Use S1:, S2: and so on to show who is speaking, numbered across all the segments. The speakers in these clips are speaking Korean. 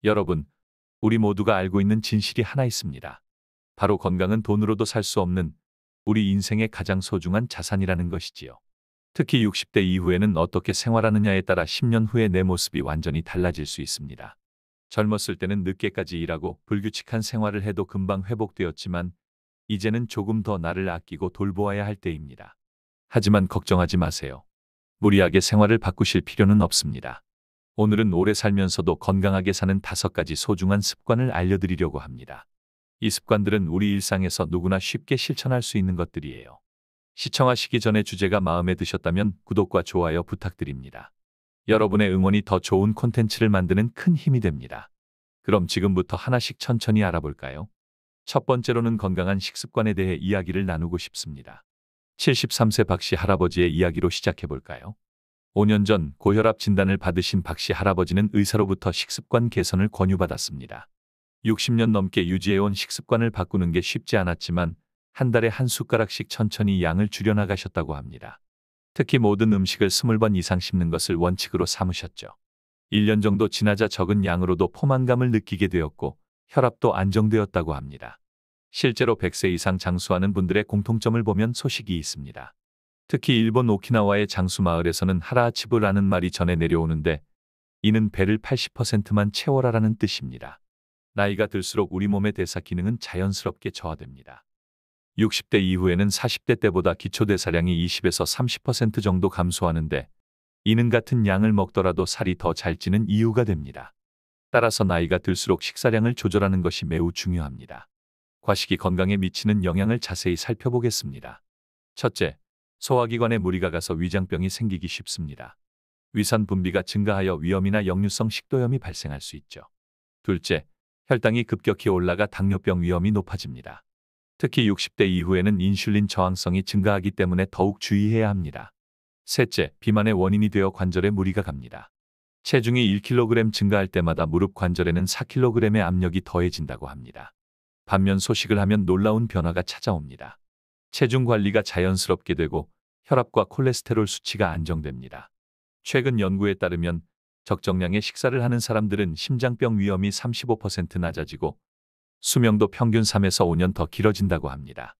S1: 여러분, 우리 모두가 알고 있는 진실이 하나 있습니다. 바로 건강은 돈으로도 살 수 없는 우리 인생의 가장 소중한 자산이라는 것이지요. 특히 60대 이후에는 어떻게 생활하느냐에 따라 10년 후에 내 모습이 완전히 달라질 수 있습니다. 젊었을 때는 늦게까지 일하고 불규칙한 생활을 해도 금방 회복되었지만 이제는 조금 더 나를 아끼고 돌보아야 할 때입니다. 하지만 걱정하지 마세요. 무리하게 생활을 바꾸실 필요는 없습니다. 오늘은 오래 살면서도 건강하게 사는 5가지 소중한 습관을 알려드리려고 합니다. 이 습관들은 우리 일상에서 누구나 쉽게 실천할 수 있는 것들이에요. 시청하시기 전에 주제가 마음에 드셨다면 구독과 좋아요 부탁드립니다. 여러분의 응원이 더 좋은 콘텐츠를 만드는 큰 힘이 됩니다. 그럼 지금부터 하나씩 천천히 알아볼까요? 첫 번째로는 건강한 식습관에 대해 이야기를 나누고 싶습니다. 73세 박씨 할아버지의 이야기로 시작해볼까요? 5년 전 고혈압 진단을 받으신 박씨 할아버지는 의사로부터 식습관 개선을 권유받았습니다. 60년 넘게 유지해온 식습관을 바꾸는 게 쉽지 않았지만 한 달에 한 숟가락씩 천천히 양을 줄여나가셨다고 합니다. 특히 모든 음식을 20번 이상 씹는 것을 원칙으로 삼으셨죠. 1년 정도 지나자 적은 양으로도 포만감을 느끼게 되었고 혈압도 안정되었다고 합니다. 실제로 100세 이상 장수하는 분들의 공통점을 보면 소식이 있습니다. 특히 일본 오키나와의 장수 마을에서는 하라아치부라는 말이 전해 내려오는데 이는 배를 80%만 채워라라는 뜻입니다. 나이가 들수록 우리 몸의 대사 기능은 자연스럽게 저하됩니다. 60대 이후에는 40대 때보다 기초대사량이 20에서 30% 정도 감소하는데 이는 같은 양을 먹더라도 살이 더 잘 찌는 이유가 됩니다. 따라서 나이가 들수록 식사량을 조절하는 것이 매우 중요합니다. 과식이 건강에 미치는 영향을 자세히 살펴보겠습니다. 첫째, 소화기관에 무리가 가서 위장병이 생기기 쉽습니다. 위산 분비가 증가하여 위염이나 역류성 식도염이 발생할 수 있죠. 둘째, 혈당이 급격히 올라가 당뇨병 위험이 높아집니다. 특히 60대 이후에는 인슐린 저항성이 증가하기 때문에 더욱 주의해야 합니다. 셋째, 비만의 원인이 되어 관절에 무리가 갑니다. 체중이 1kg 증가할 때마다 무릎 관절에는 4kg의 압력이 더해진다고 합니다. 반면 소식을 하면 놀라운 변화가 찾아옵니다. 체중 관리가 자연스럽게 되고 혈압과 콜레스테롤 수치가 안정됩니다. 최근 연구에 따르면 적정량의 식사를 하는 사람들은 심장병 위험이 35% 낮아지고 수명도 평균 3에서 5년 더 길어진다고 합니다.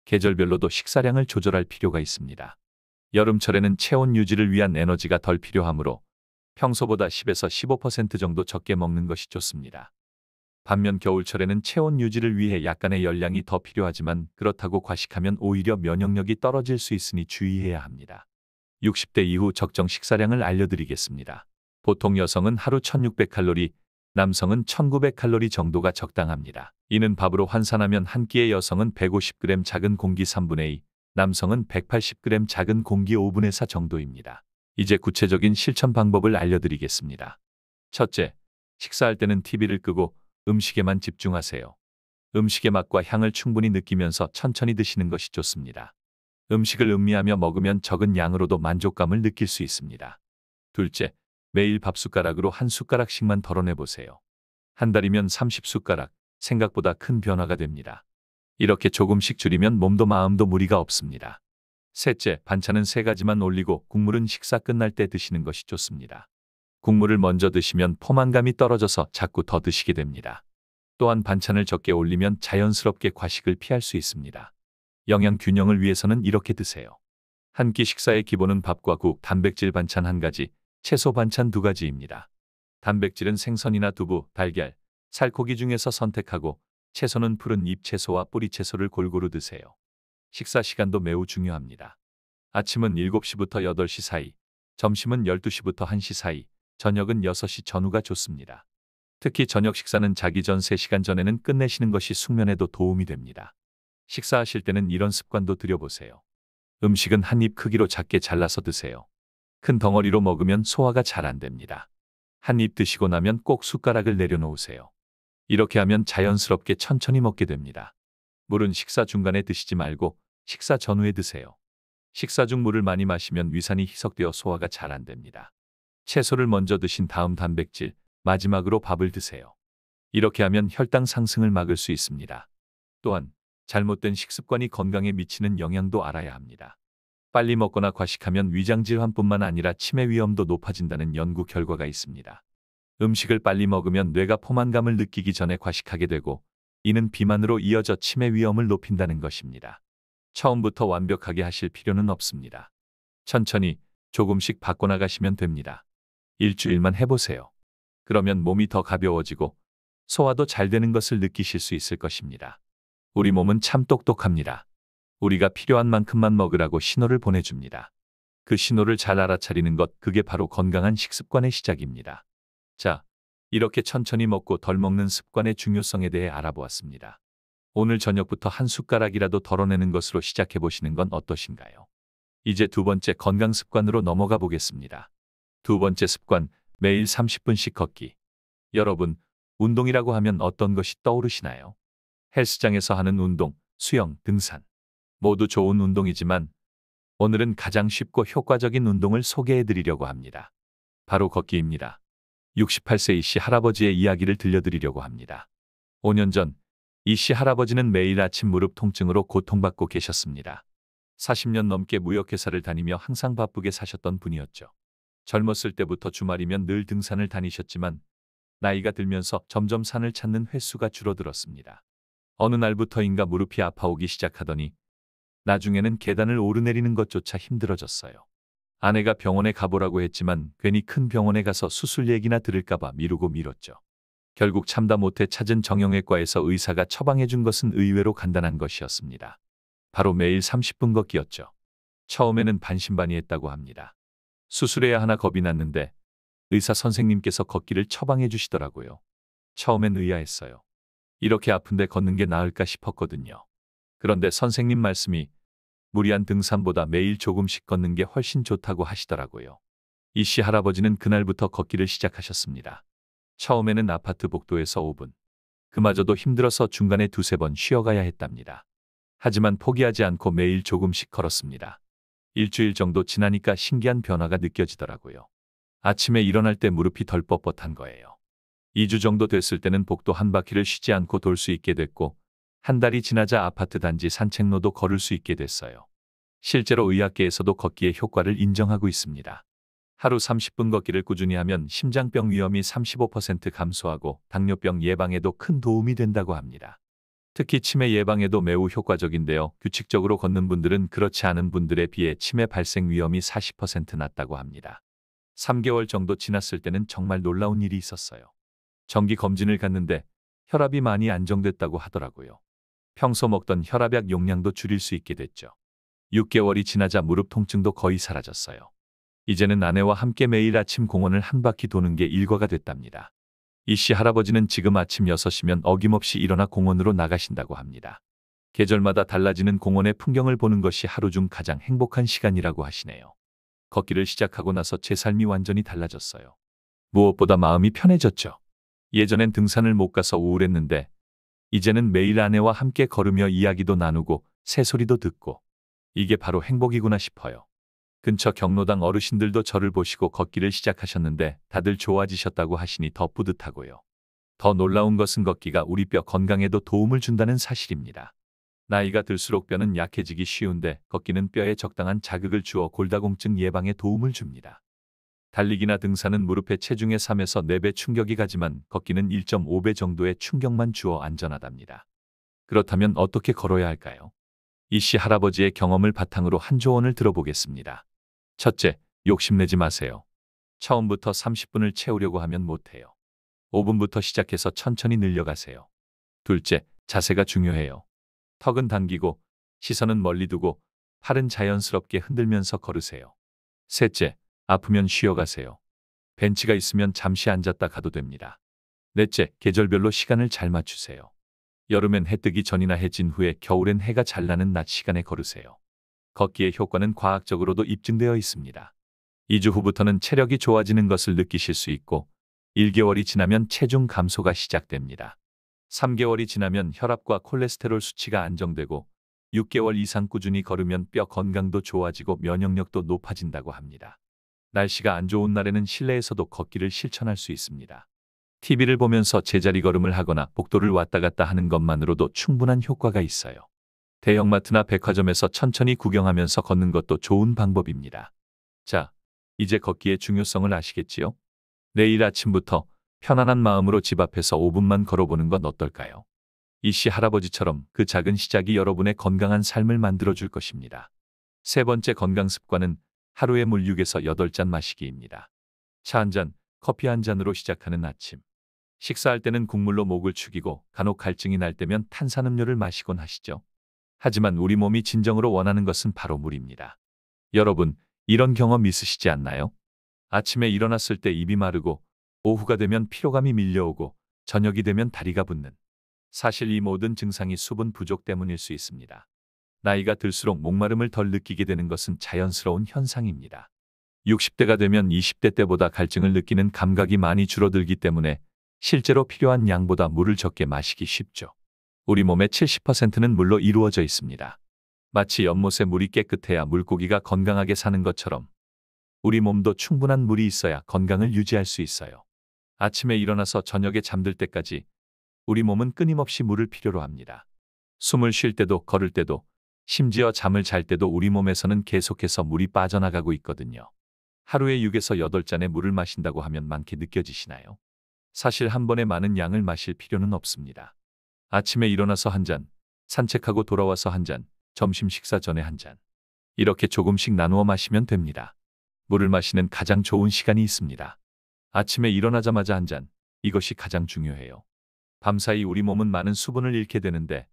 S1: 계절별로도 식사량을 조절할 필요가 있습니다. 여름철에는 체온 유지를 위한 에너지가 덜 필요하므로 평소보다 10에서 15% 정도 적게 먹는 것이 좋습니다. 반면 겨울철에는 체온 유지를 위해 약간의 열량이 더 필요하지만 그렇다고 과식하면 오히려 면역력이 떨어질 수 있으니 주의해야 합니다. 60대 이후 적정 식사량을 알려드리겠습니다. 보통 여성은 하루 1600칼로리, 남성은 1900칼로리 정도가 적당합니다. 이는 밥으로 환산하면 한 끼의 여성은 150g 작은 공기 3분의 2, 남성은 180g 작은 공기 5분의 4 정도입니다. 이제 구체적인 실천 방법을 알려드리겠습니다. 첫째, 식사할 때는 TV를 끄고 음식에만 집중하세요. 음식의 맛과 향을 충분히 느끼면서 천천히 드시는 것이 좋습니다. 음식을 음미하며 먹으면 적은 양으로도 만족감을 느낄 수 있습니다. 둘째, 매일 밥숟가락으로 한 숟가락씩만 덜어내보세요. 한 달이면 30숟가락, 생각보다 큰 변화가 됩니다. 이렇게 조금씩 줄이면 몸도 마음도 무리가 없습니다. 셋째, 반찬은 3가지만 올리고 국물은 식사 끝날 때 드시는 것이 좋습니다. 국물을 먼저 드시면 포만감이 떨어져서 자꾸 더 드시게 됩니다. 또한 반찬을 적게 올리면 자연스럽게 과식을 피할 수 있습니다. 영양 균형을 위해서는 이렇게 드세요. 한 끼 식사의 기본은 밥과 국, 단백질 반찬 1가지, 채소 반찬 2가지입니다. 단백질은 생선이나 두부, 달걀, 살코기 중에서 선택하고 채소는 푸른 잎채소와 뿌리채소를 골고루 드세요. 식사 시간도 매우 중요합니다. 아침은 7시부터 8시 사이, 점심은 12시부터 1시 사이, 저녁은 6시 전후가 좋습니다. 특히 저녁 식사는 자기 전 3시간 전에는 끝내시는 것이 숙면에도 도움이 됩니다. 식사하실 때는 이런 습관도 들여보세요. 음식은 한 입 크기로 작게 잘라서 드세요. 큰 덩어리로 먹으면 소화가 잘 안 됩니다. 한 입 드시고 나면 꼭 숟가락을 내려놓으세요. 이렇게 하면 자연스럽게 천천히 먹게 됩니다. 물은 식사 중간에 드시지 말고 식사 전후에 드세요. 식사 중 물을 많이 마시면 위산이 희석되어 소화가 잘 안 됩니다. 채소를 먼저 드신 다음 단백질, 마지막으로 밥을 드세요. 이렇게 하면 혈당 상승을 막을 수 있습니다. 또한 잘못된 식습관이 건강에 미치는 영향도 알아야 합니다. 빨리 먹거나 과식하면 위장 질환뿐만 아니라 치매 위험도 높아진다는 연구 결과가 있습니다. 음식을 빨리 먹으면 뇌가 포만감을 느끼기 전에 과식하게 되고 이는 비만으로 이어져 치매 위험을 높인다는 것입니다. 처음부터 완벽하게 하실 필요는 없습니다. 천천히 조금씩 바꿔나가시면 됩니다. 일주일만 해보세요. 그러면 몸이 더 가벼워지고 소화도 잘 되는 것을 느끼실 수 있을 것입니다. 우리 몸은 참 똑똑합니다. 우리가 필요한 만큼만 먹으라고 신호를 보내줍니다. 그 신호를 잘 알아차리는 것, 그게 바로 건강한 식습관의 시작입니다. 자, 이렇게 천천히 먹고 덜 먹는 습관의 중요성에 대해 알아보았습니다. 오늘 저녁부터 한 숟가락이라도 덜어내는 것으로 시작해 보시는 건 어떠신가요? 이제 두 번째 건강 습관으로 넘어가 보겠습니다. 두 번째 습관, 매일 30분씩 걷기. 여러분, 운동이라고 하면 어떤 것이 떠오르시나요? 헬스장에서 하는 운동, 수영, 등산. 모두 좋은 운동이지만 오늘은 가장 쉽고 효과적인 운동을 소개해 드리려고 합니다. 바로 걷기입니다. 68세 이씨 할아버지의 이야기를 들려드리려고 합니다. 5년 전 이씨 할아버지는 매일 아침 무릎 통증으로 고통받고 계셨습니다. 40년 넘게 무역회사를 다니며 항상 바쁘게 사셨던 분이었죠. 젊었을 때부터 주말이면 늘 등산을 다니셨지만 나이가 들면서 점점 산을 찾는 횟수가 줄어들었습니다. 어느 날부터인가 무릎이 아파오기 시작하더니 나중에는 계단을 오르내리는 것조차 힘들어졌어요. 아내가 병원에 가보라고 했지만 괜히 큰 병원에 가서 수술 얘기나 들을까봐 미루고 미뤘죠. 결국 참다 못해 찾은 정형외과에서 의사가 처방해 준 것은 의외로 간단한 것이었습니다. 바로 매일 30분 걷기였죠. 처음에는 반신반의했다고 합니다. 수술해야 하나 겁이 났는데 의사 선생님께서 걷기를 처방해 주시더라고요. 처음엔 의아했어요. 이렇게 아픈데 걷는 게 나을까 싶었거든요. 그런데 선생님 말씀이 무리한 등산보다 매일 조금씩 걷는 게 훨씬 좋다고 하시더라고요. 이씨 할아버지는 그날부터 걷기를 시작하셨습니다. 처음에는 아파트 복도에서 5분. 그마저도 힘들어서 중간에 두세 번 쉬어가야 했답니다. 하지만 포기하지 않고 매일 조금씩 걸었습니다. 일주일 정도 지나니까 신기한 변화가 느껴지더라고요. 아침에 일어날 때 무릎이 덜 뻣뻣한 거예요. 2주 정도 됐을 때는 복도 한 바퀴를 쉬지 않고 돌 수 있게 됐고 한 달이 지나자 아파트 단지 산책로도 걸을 수 있게 됐어요. 실제로 의학계에서도 걷기의 효과를 인정하고 있습니다. 하루 30분 걷기를 꾸준히 하면 심장병 위험이 35% 감소하고 당뇨병 예방에도 큰 도움이 된다고 합니다. 특히 치매 예방에도 매우 효과적인데요. 규칙적으로 걷는 분들은 그렇지 않은 분들에 비해 치매 발생 위험이 40% 낮다고 합니다. 3개월 정도 지났을 때는 정말 놀라운 일이 있었어요. 정기 검진을 갔는데 혈압이 많이 안정됐다고 하더라고요. 평소 먹던 혈압약 용량도 줄일 수 있게 됐죠. 6개월이 지나자 무릎 통증도 거의 사라졌어요. 이제는 아내와 함께 매일 아침 공원을 한 바퀴 도는 게 일과가 됐답니다. 이씨 할아버지는 지금 아침 6시면 어김없이 일어나 공원으로 나가신다고 합니다. 계절마다 달라지는 공원의 풍경을 보는 것이 하루 중 가장 행복한 시간이라고 하시네요. 걷기를 시작하고 나서 제 삶이 완전히 달라졌어요. 무엇보다 마음이 편해졌죠. 예전엔 등산을 못 가서 우울했는데 이제는 매일 아내와 함께 걸으며 이야기도 나누고 새소리도 듣고 이게 바로 행복이구나 싶어요. 근처 경로당 어르신들도 저를 보시고 걷기를 시작하셨는데 다들 좋아지셨다고 하시니 더 뿌듯하고요. 더 놀라운 것은 걷기가 우리 뼈 건강에도 도움을 준다는 사실입니다. 나이가 들수록 뼈는 약해지기 쉬운데 걷기는 뼈에 적당한 자극을 주어 골다공증 예방에 도움을 줍니다. 달리기나 등산은 무릎의 체중의 3에서 4배 충격이 가지만 걷기는 1.5배 정도의 충격만 주어 안전하답니다. 그렇다면 어떻게 걸어야 할까요? 이씨 할아버지의 경험을 바탕으로 한 조언을 들어보겠습니다. 첫째, 욕심내지 마세요. 처음부터 30분을 채우려고 하면 못해요. 5분부터 시작해서 천천히 늘려가세요. 둘째, 자세가 중요해요. 턱은 당기고 시선은 멀리 두고 팔은 자연스럽게 흔들면서 걸으세요. 셋째, 아프면 쉬어가세요. 벤치가 있으면 잠시 앉았다 가도 됩니다. 넷째, 계절별로 시간을 잘 맞추세요. 여름엔 해 뜨기 전이나 해진 후에, 겨울엔 해가 잘 나는 낮 시간에 걸으세요. 걷기의 효과는 과학적으로도 입증되어 있습니다. 2주 후부터는 체력이 좋아지는 것을 느끼실 수 있고 1개월이 지나면 체중 감소가 시작됩니다. 3개월이 지나면 혈압과 콜레스테롤 수치가 안정되고 6개월 이상 꾸준히 걸으면 뼈 건강도 좋아지고 면역력도 높아진다고 합니다. 날씨가 안 좋은 날에는 실내에서도 걷기를 실천할 수 있습니다. TV를 보면서 제자리 걸음을 하거나 복도를 왔다 갔다 하는 것만으로도 충분한 효과가 있어요. 대형마트나 백화점에서 천천히 구경하면서 걷는 것도 좋은 방법입니다. 자, 이제 걷기의 중요성을 아시겠지요? 내일 아침부터 편안한 마음으로 집 앞에서 5분만 걸어보는 건 어떨까요? 이씨 할아버지처럼 그 작은 시작이 여러분의 건강한 삶을 만들어줄 것입니다. 세 번째 건강 습관은 하루에 물 6에서 8잔 마시기입니다. 차 한 잔, 커피 한 잔으로 시작하는 아침. 식사할 때는 국물로 목을 축이고 간혹 갈증이 날 때면 탄산음료를 마시곤 하시죠. 하지만 우리 몸이 진정으로 원하는 것은 바로 물입니다. 여러분, 이런 경험 있으시지 않나요? 아침에 일어났을 때 입이 마르고 오후가 되면 피로감이 밀려오고 저녁이 되면 다리가 붓는. 사실 이 모든 증상이 수분 부족 때문일 수 있습니다. 나이가 들수록 목마름을 덜 느끼게 되는 것은 자연스러운 현상입니다. 60대가 되면 20대 때보다 갈증을 느끼는 감각이 많이 줄어들기 때문에 실제로 필요한 양보다 물을 적게 마시기 쉽죠. 우리 몸의 70%는 물로 이루어져 있습니다. 마치 연못의 물이 깨끗해야 물고기가 건강하게 사는 것처럼 우리 몸도 충분한 물이 있어야 건강을 유지할 수 있어요. 아침에 일어나서 저녁에 잠들 때까지 우리 몸은 끊임없이 물을 필요로 합니다. 숨을 쉴 때도 걸을 때도 심지어 잠을 잘 때도 우리 몸에서는 계속해서 물이 빠져나가고 있거든요. 하루에 6에서 8잔의 물을 마신다고 하면 많게 느껴지시나요? 사실 한 번에 많은 양을 마실 필요는 없습니다. 아침에 일어나서 한 잔, 산책하고 돌아와서 한 잔, 점심 식사 전에 한 잔. 이렇게 조금씩 나누어 마시면 됩니다. 물을 마시는 가장 좋은 시간이 있습니다. 아침에 일어나자마자 한 잔, 이것이 가장 중요해요. 밤사이 우리 몸은 많은 수분을 잃게 되는데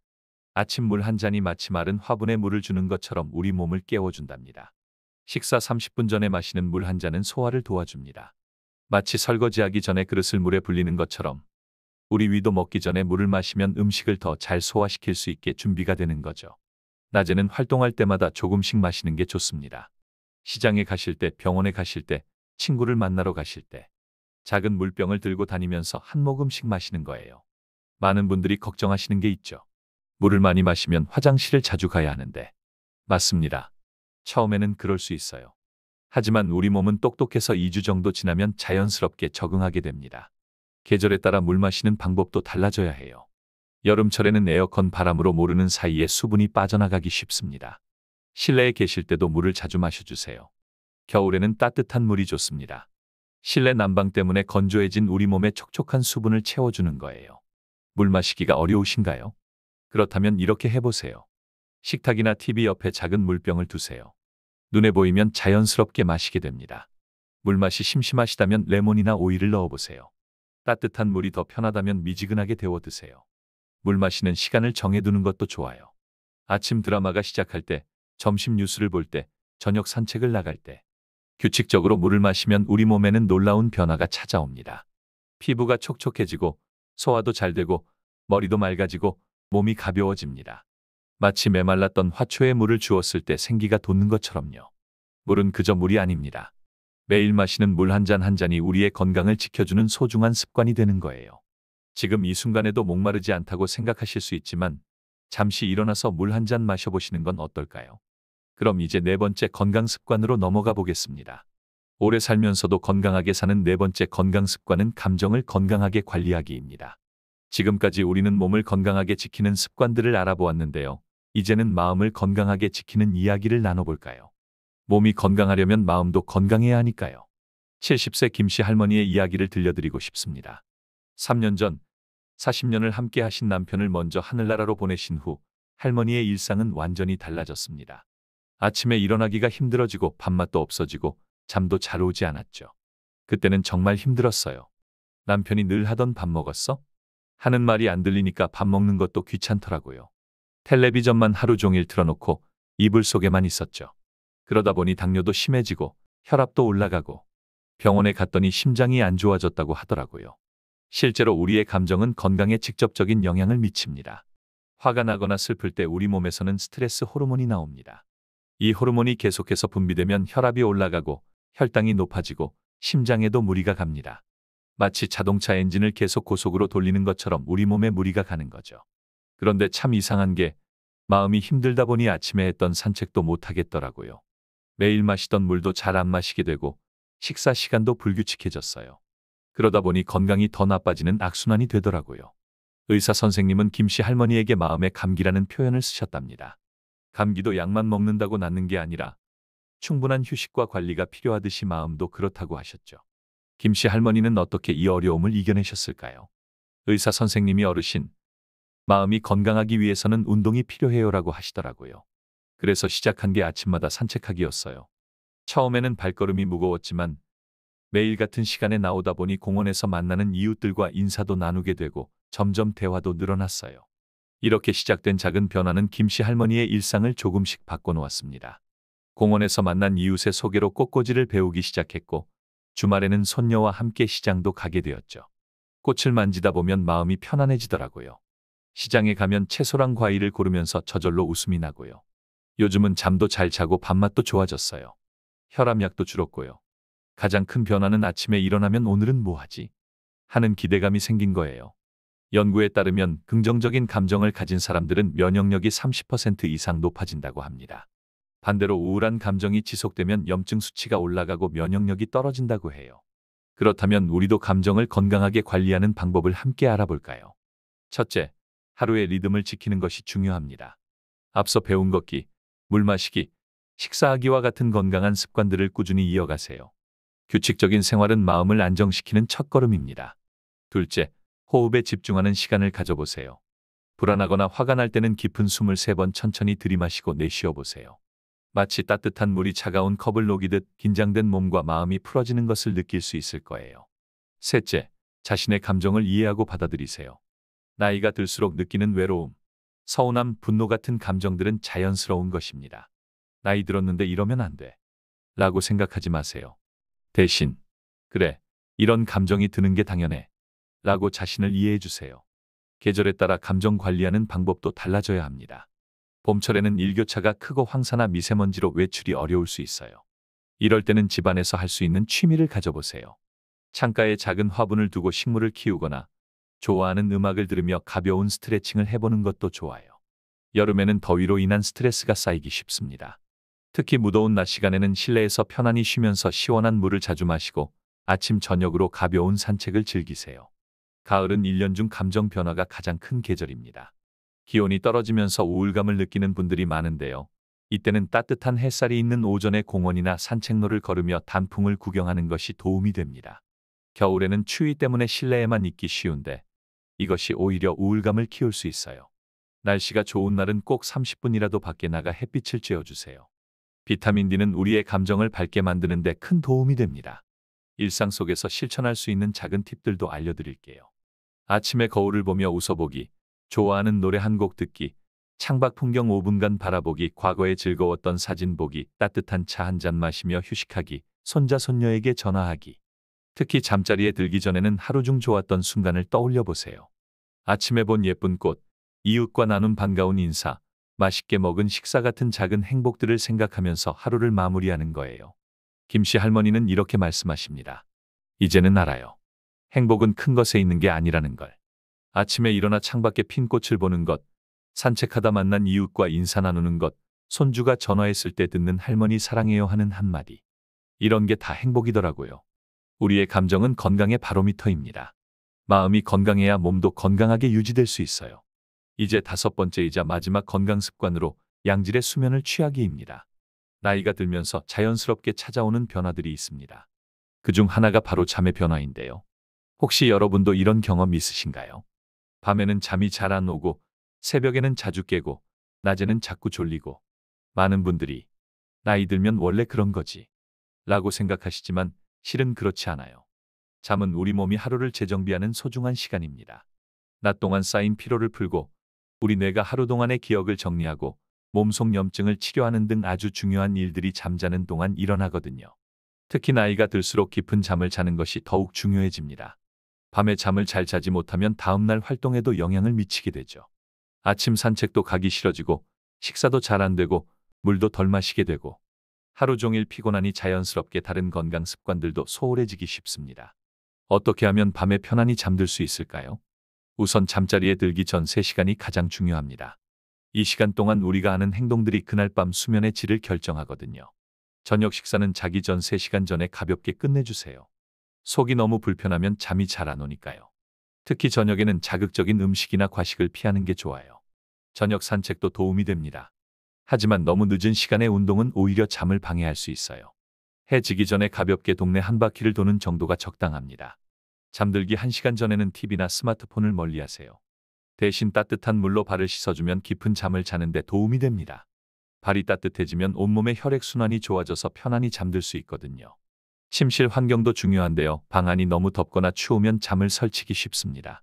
S1: 아침 물 한 잔이 마치 마른 화분에 물을 주는 것처럼 우리 몸을 깨워준답니다. 식사 30분 전에 마시는 물 한 잔은 소화를 도와줍니다. 마치 설거지하기 전에 그릇을 물에 불리는 것처럼 우리 위도 먹기 전에 물을 마시면 음식을 더 잘 소화시킬 수 있게 준비가 되는 거죠. 낮에는 활동할 때마다 조금씩 마시는 게 좋습니다. 시장에 가실 때, 병원에 가실 때, 친구를 만나러 가실 때 작은 물병을 들고 다니면서 한 모금씩 마시는 거예요. 많은 분들이 걱정하시는 게 있죠. 물을 많이 마시면 화장실을 자주 가야 하는데. 맞습니다. 처음에는 그럴 수 있어요. 하지만 우리 몸은 똑똑해서 2주 정도 지나면 자연스럽게 적응하게 됩니다. 계절에 따라 물 마시는 방법도 달라져야 해요. 여름철에는 에어컨 바람으로 모르는 사이에 수분이 빠져나가기 쉽습니다. 실내에 계실 때도 물을 자주 마셔주세요. 겨울에는 따뜻한 물이 좋습니다. 실내 난방 때문에 건조해진 우리 몸에 촉촉한 수분을 채워주는 거예요. 물 마시기가 어려우신가요? 그렇다면 이렇게 해보세요. 식탁이나 TV 옆에 작은 물병을 두세요. 눈에 보이면 자연스럽게 마시게 됩니다. 물맛이 심심하시다면 레몬이나 오이를 넣어보세요. 따뜻한 물이 더 편하다면 미지근하게 데워 드세요. 물 마시는 시간을 정해두는 것도 좋아요. 아침 드라마가 시작할 때, 점심 뉴스를 볼 때, 저녁 산책을 나갈 때. 규칙적으로 물을 마시면 우리 몸에는 놀라운 변화가 찾아옵니다. 피부가 촉촉해지고, 소화도 잘 되고, 머리도 맑아지고, 몸이 가벼워집니다. 마치 메말랐던 화초에 물을 주었을 때 생기가 돋는 것처럼요. 물은 그저 물이 아닙니다. 매일 마시는 물 한 잔 한 잔이 우리의 건강을 지켜주는 소중한 습관이 되는 거예요. 지금 이 순간에도 목마르지 않다고 생각하실 수 있지만 잠시 일어나서 물 한 잔 마셔보시는 건 어떨까요? 그럼 이제 네 번째 건강 습관으로 넘어가 보겠습니다. 오래 살면서도 건강하게 사는 네 번째 건강 습관은 감정을 건강하게 관리하기입니다. 지금까지 우리는 몸을 건강하게 지키는 습관들을 알아보았는데요. 이제는 마음을 건강하게 지키는 이야기를 나눠볼까요? 몸이 건강하려면 마음도 건강해야 하니까요. 70세 김씨 할머니의 이야기를 들려드리고 싶습니다. 3년 전 40년을 함께 하신 남편을 먼저 하늘나라로 보내신 후 할머니의 일상은 완전히 달라졌습니다. 아침에 일어나기가 힘들어지고 밥맛도 없어지고 잠도 잘 오지 않았죠. 그때는 정말 힘들었어요. 남편이 늘 하던 밥 먹었어? 하는 말이 안 들리니까 밥 먹는 것도 귀찮더라고요. 텔레비전만 하루 종일 틀어놓고 이불 속에만 있었죠. 그러다 보니 당뇨도 심해지고 혈압도 올라가고 병원에 갔더니 심장이 안 좋아졌다고 하더라고요. 실제로 우리의 감정은 건강에 직접적인 영향을 미칩니다. 화가 나거나 슬플 때 우리 몸에서는 스트레스 호르몬이 나옵니다. 이 호르몬이 계속해서 분비되면 혈압이 올라가고 혈당이 높아지고 심장에도 무리가 갑니다. 마치 자동차 엔진을 계속 고속으로 돌리는 것처럼 우리 몸에 무리가 가는 거죠. 그런데 참 이상한 게 마음이 힘들다 보니 아침에 했던 산책도 못 하겠더라고요. 매일 마시던 물도 잘 안 마시게 되고 식사 시간도 불규칙해졌어요. 그러다 보니 건강이 더 나빠지는 악순환이 되더라고요. 의사 선생님은 김씨 할머니에게 마음의 감기라는 표현을 쓰셨답니다. 감기도 약만 먹는다고 낫는 게 아니라 충분한 휴식과 관리가 필요하듯이 마음도 그렇다고 하셨죠. 김씨 할머니는 어떻게 이 어려움을 이겨내셨을까요? 의사 선생님이 어르신, 마음이 건강하기 위해서는 운동이 필요해요라고 하시더라고요. 그래서 시작한 게 아침마다 산책하기였어요. 처음에는 발걸음이 무거웠지만 매일 같은 시간에 나오다 보니 공원에서 만나는 이웃들과 인사도 나누게 되고 점점 대화도 늘어났어요. 이렇게 시작된 작은 변화는 김씨 할머니의 일상을 조금씩 바꿔놓았습니다. 공원에서 만난 이웃의 소개로 꽃꽂이를 배우기 시작했고 주말에는 손녀와 함께 시장도 가게 되었죠. 꽃을 만지다 보면 마음이 편안해지더라고요. 시장에 가면 채소랑 과일을 고르면서 저절로 웃음이 나고요. 요즘은 잠도 잘 자고 밥맛도 좋아졌어요. 혈압약도 줄었고요. 가장 큰 변화는 아침에 일어나면 오늘은 뭐 하지? 하는 기대감이 생긴 거예요. 연구에 따르면 긍정적인 감정을 가진 사람들은 면역력이 30% 이상 높아진다고 합니다. 반대로 우울한 감정이 지속되면 염증 수치가 올라가고 면역력이 떨어진다고 해요. 그렇다면 우리도 감정을 건강하게 관리하는 방법을 함께 알아볼까요? 첫째, 하루의 리듬을 지키는 것이 중요합니다. 앞서 배운 걷기, 물 마시기, 식사하기와 같은 건강한 습관들을 꾸준히 이어가세요. 규칙적인 생활은 마음을 안정시키는 첫걸음입니다. 둘째, 호흡에 집중하는 시간을 가져보세요. 불안하거나 화가 날 때는 깊은 숨을 3번 천천히 들이마시고 내쉬어 보세요. 마치 따뜻한 물이 차가운 컵을 녹이듯 긴장된 몸과 마음이 풀어지는 것을 느낄 수 있을 거예요. 셋째, 자신의 감정을 이해하고 받아들이세요. 나이가 들수록 느끼는 외로움, 서운함, 분노 같은 감정들은 자연스러운 것입니다. 나이 들었는데 이러면 안 돼. 라고 생각하지 마세요. 대신, 그래, 이런 감정이 드는 게 당연해. 라고 자신을 이해해 주세요. 계절에 따라 감정 관리하는 방법도 달라져야 합니다. 봄철에는 일교차가 크고 황사나 미세먼지로 외출이 어려울 수 있어요. 이럴 때는 집안에서 할 수 있는 취미를 가져보세요. 창가에 작은 화분을 두고 식물을 키우거나 좋아하는 음악을 들으며 가벼운 스트레칭을 해보는 것도 좋아요. 여름에는 더위로 인한 스트레스가 쌓이기 쉽습니다. 특히 무더운 낮 시간에는 실내에서 편안히 쉬면서 시원한 물을 자주 마시고 아침 저녁으로 가벼운 산책을 즐기세요. 가을은 1년 중 감정 변화가 가장 큰 계절입니다. 기온이 떨어지면서 우울감을 느끼는 분들이 많은데요. 이때는 따뜻한 햇살이 있는 오전에 공원이나 산책로를 걸으며 단풍을 구경하는 것이 도움이 됩니다. 겨울에는 추위 때문에 실내에만 있기 쉬운데 이것이 오히려 우울감을 키울 수 있어요. 날씨가 좋은 날은 꼭 30분이라도 밖에 나가 햇빛을 쬐어주세요. 비타민 D는 우리의 감정을 밝게 만드는 데 큰 도움이 됩니다. 일상 속에서 실천할 수 있는 작은 팁들도 알려드릴게요. 아침에 거울을 보며 웃어보기, 좋아하는 노래 한 곡 듣기, 창밖 풍경 5분간 바라보기, 과거에 즐거웠던 사진 보기, 따뜻한 차 한 잔 마시며 휴식하기, 손자 손녀에게 전화하기. 특히 잠자리에 들기 전에는 하루 중 좋았던 순간을 떠올려 보세요. 아침에 본 예쁜 꽃, 이웃과 나눈 반가운 인사, 맛있게 먹은 식사 같은 작은 행복들을 생각하면서 하루를 마무리하는 거예요. 김씨 할머니는 이렇게 말씀하십니다. 이제는 알아요. 행복은 큰 것에 있는 게 아니라는 걸. 아침에 일어나 창밖에 핀 꽃을 보는 것, 산책하다 만난 이웃과 인사 나누는 것, 손주가 전화했을 때 듣는 할머니 사랑해요 하는 한마디. 이런 게 다 행복이더라고요. 우리의 감정은 건강의 바로미터입니다. 마음이 건강해야 몸도 건강하게 유지될 수 있어요. 이제 5번째이자 마지막 건강 습관으로 양질의 수면을 취하기입니다. 나이가 들면서 자연스럽게 찾아오는 변화들이 있습니다. 그중 하나가 바로 잠의 변화인데요. 혹시 여러분도 이런 경험 있으신가요? 밤에는 잠이 잘 안 오고 새벽에는 자주 깨고 낮에는 자꾸 졸리고 많은 분들이 나이 들면 원래 그런 거지 라고 생각하시지만 실은 그렇지 않아요. 잠은 우리 몸이 하루를 재정비하는 소중한 시간입니다. 낮 동안 쌓인 피로를 풀고 우리 뇌가 하루 동안의 기억을 정리하고 몸속 염증을 치료하는 등 아주 중요한 일들이 잠자는 동안 일어나거든요. 특히 나이가 들수록 깊은 잠을 자는 것이 더욱 중요해집니다. 밤에 잠을 잘 자지 못하면 다음날 활동에도 영향을 미치게 되죠. 아침 산책도 가기 싫어지고 식사도 잘 안 되고 물도 덜 마시게 되고 하루 종일 피곤하니 자연스럽게 다른 건강 습관들도 소홀해지기 쉽습니다. 어떻게 하면 밤에 편안히 잠들 수 있을까요? 우선 잠자리에 들기 전 3시간이 가장 중요합니다. 이 시간 동안 우리가 하는 행동들이 그날 밤 수면의 질을 결정하거든요. 저녁 식사는 자기 전 3시간 전에 가볍게 끝내주세요. 속이 너무 불편하면 잠이 잘 안 오니까요. 특히 저녁에는 자극적인 음식이나 과식을 피하는 게 좋아요. 저녁 산책도 도움이 됩니다. 하지만 너무 늦은 시간의 운동은 오히려 잠을 방해할 수 있어요. 해 지기 전에 가볍게 동네 한 바퀴를 도는 정도가 적당합니다. 잠들기 1시간 전에는 TV나 스마트폰을 멀리하세요. 대신 따뜻한 물로 발을 씻어주면 깊은 잠을 자는 데 도움이 됩니다. 발이 따뜻해지면 온몸의 혈액순환이 좋아져서 편안히 잠들 수 있거든요. 침실 환경도 중요한데요. 방 안이 너무 덥거나 추우면 잠을 설치기 쉽습니다.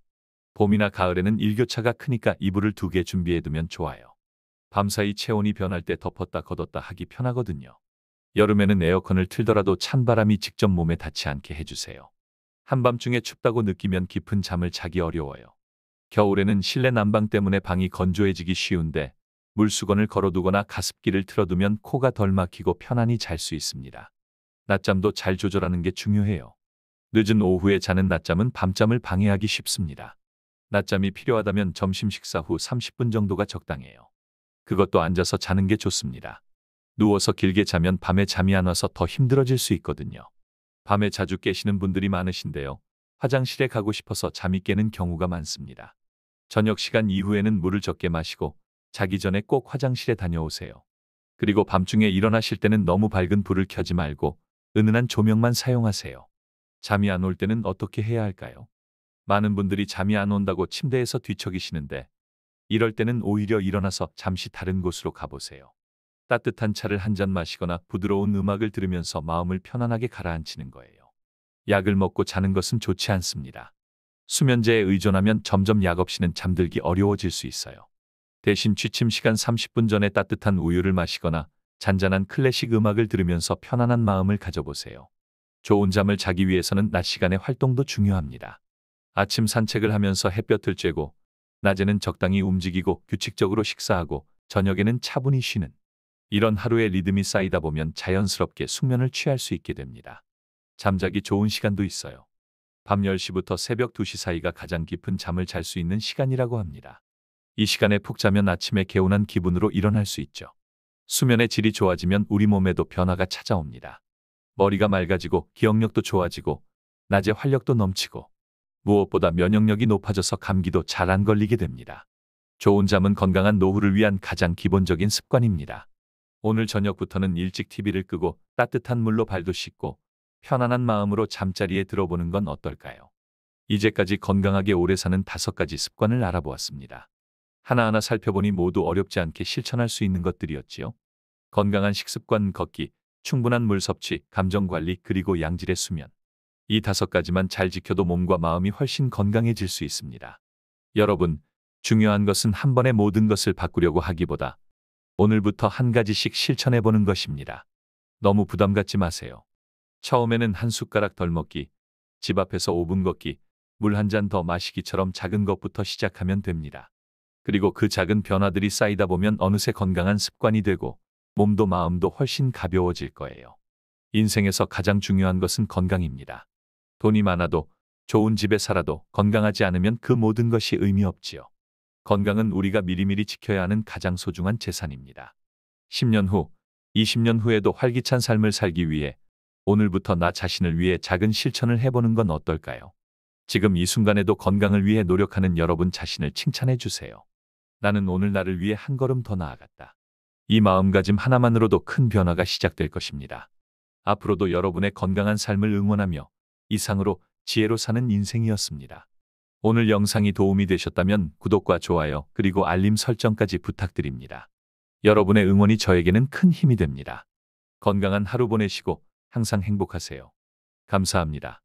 S1: 봄이나 가을에는 일교차가 크니까 이불을 2개 준비해두면 좋아요. 밤사이 체온이 변할 때 덮었다 걷었다 하기 편하거든요. 여름에는 에어컨을 틀더라도 찬 바람이 직접 몸에 닿지 않게 해주세요. 한밤중에 춥다고 느끼면 깊은 잠을 자기 어려워요. 겨울에는 실내 난방 때문에 방이 건조해지기 쉬운데 물수건을 걸어두거나 가습기를 틀어두면 코가 덜 막히고 편안히 잘 수 있습니다. 낮잠도 잘 조절하는 게 중요해요. 늦은 오후에 자는 낮잠은 밤잠을 방해하기 쉽습니다. 낮잠이 필요하다면 점심 식사 후 30분 정도가 적당해요. 그것도 앉아서 자는 게 좋습니다. 누워서 길게 자면 밤에 잠이 안 와서 더 힘들어질 수 있거든요. 밤에 자주 깨시는 분들이 많으신데요. 화장실에 가고 싶어서 잠이 깨는 경우가 많습니다. 저녁 시간 이후에는 물을 적게 마시고 자기 전에 꼭 화장실에 다녀오세요. 그리고 밤중에 일어나실 때는 너무 밝은 불을 켜지 말고 은은한 조명만 사용하세요. 잠이 안 올 때는 어떻게 해야 할까요? 많은 분들이 잠이 안 온다고 침대에서 뒤척이시는데 이럴 때는 오히려 일어나서 잠시 다른 곳으로 가보세요. 따뜻한 차를 한 잔 마시거나 부드러운 음악을 들으면서 마음을 편안하게 가라앉히는 거예요. 약을 먹고 자는 것은 좋지 않습니다. 수면제에 의존하면 점점 약 없이는 잠들기 어려워질 수 있어요. 대신 취침 시간 30분 전에 따뜻한 우유를 마시거나 잔잔한 클래식 음악을 들으면서 편안한 마음을 가져보세요. 좋은 잠을 자기 위해서는 낮 시간의 활동도 중요합니다. 아침 산책을 하면서 햇볕을 쬐고 낮에는 적당히 움직이고 규칙적으로 식사하고 저녁에는 차분히 쉬는 이런 하루의 리듬이 쌓이다 보면 자연스럽게 숙면을 취할 수 있게 됩니다. 잠자기 좋은 시간도 있어요. 밤 10시부터 새벽 2시 사이가 가장 깊은 잠을 잘 수 있는 시간이라고 합니다. 이 시간에 푹 자면 아침에 개운한 기분으로 일어날 수 있죠. 수면의 질이 좋아지면 우리 몸에도 변화가 찾아옵니다. 머리가 맑아지고 기억력도 좋아지고 낮에 활력도 넘치고 무엇보다 면역력이 높아져서 감기도 잘 안 걸리게 됩니다. 좋은 잠은 건강한 노후를 위한 가장 기본적인 습관입니다. 오늘 저녁부터는 일찍 TV를 끄고 따뜻한 물로 발도 씻고 편안한 마음으로 잠자리에 들어보는 건 어떨까요? 이제까지 건강하게 오래 사는 5가지 습관을 알아보았습니다. 하나하나 살펴보니 모두 어렵지 않게 실천할 수 있는 것들이었지요. 건강한 식습관, 걷기, 충분한 물 섭취, 감정 관리, 그리고 양질의 수면. 이 5가지만 잘 지켜도 몸과 마음이 훨씬 건강해질 수 있습니다. 여러분, 중요한 것은 한 번에 모든 것을 바꾸려고 하기보다 오늘부터 한 가지씩 실천해보는 것입니다. 너무 부담 갖지 마세요. 처음에는 한 숟가락 덜 먹기, 집 앞에서 5분 걷기, 물 한 잔 더 마시기처럼 작은 것부터 시작하면 됩니다. 그리고 그 작은 변화들이 쌓이다 보면 어느새 건강한 습관이 되고 몸도 마음도 훨씬 가벼워질 거예요. 인생에서 가장 중요한 것은 건강입니다. 돈이 많아도 좋은 집에 살아도 건강하지 않으면 그 모든 것이 의미 없지요. 건강은 우리가 미리미리 지켜야 하는 가장 소중한 재산입니다. 10년 후, 20년 후에도 활기찬 삶을 살기 위해 오늘부터 나 자신을 위해 작은 실천을 해보는 건 어떨까요? 지금 이 순간에도 건강을 위해 노력하는 여러분 자신을 칭찬해 주세요. 나는 오늘 나를 위해 한 걸음 더 나아갔다. 이 마음가짐 하나만으로도 큰 변화가 시작될 것입니다. 앞으로도 여러분의 건강한 삶을 응원하며 이상으로 지혜로 사는 인생이었습니다. 오늘 영상이 도움이 되셨다면 구독과 좋아요 그리고 알림 설정까지 부탁드립니다. 여러분의 응원이 저에게는 큰 힘이 됩니다. 건강한 하루 보내시고 항상 행복하세요. 감사합니다.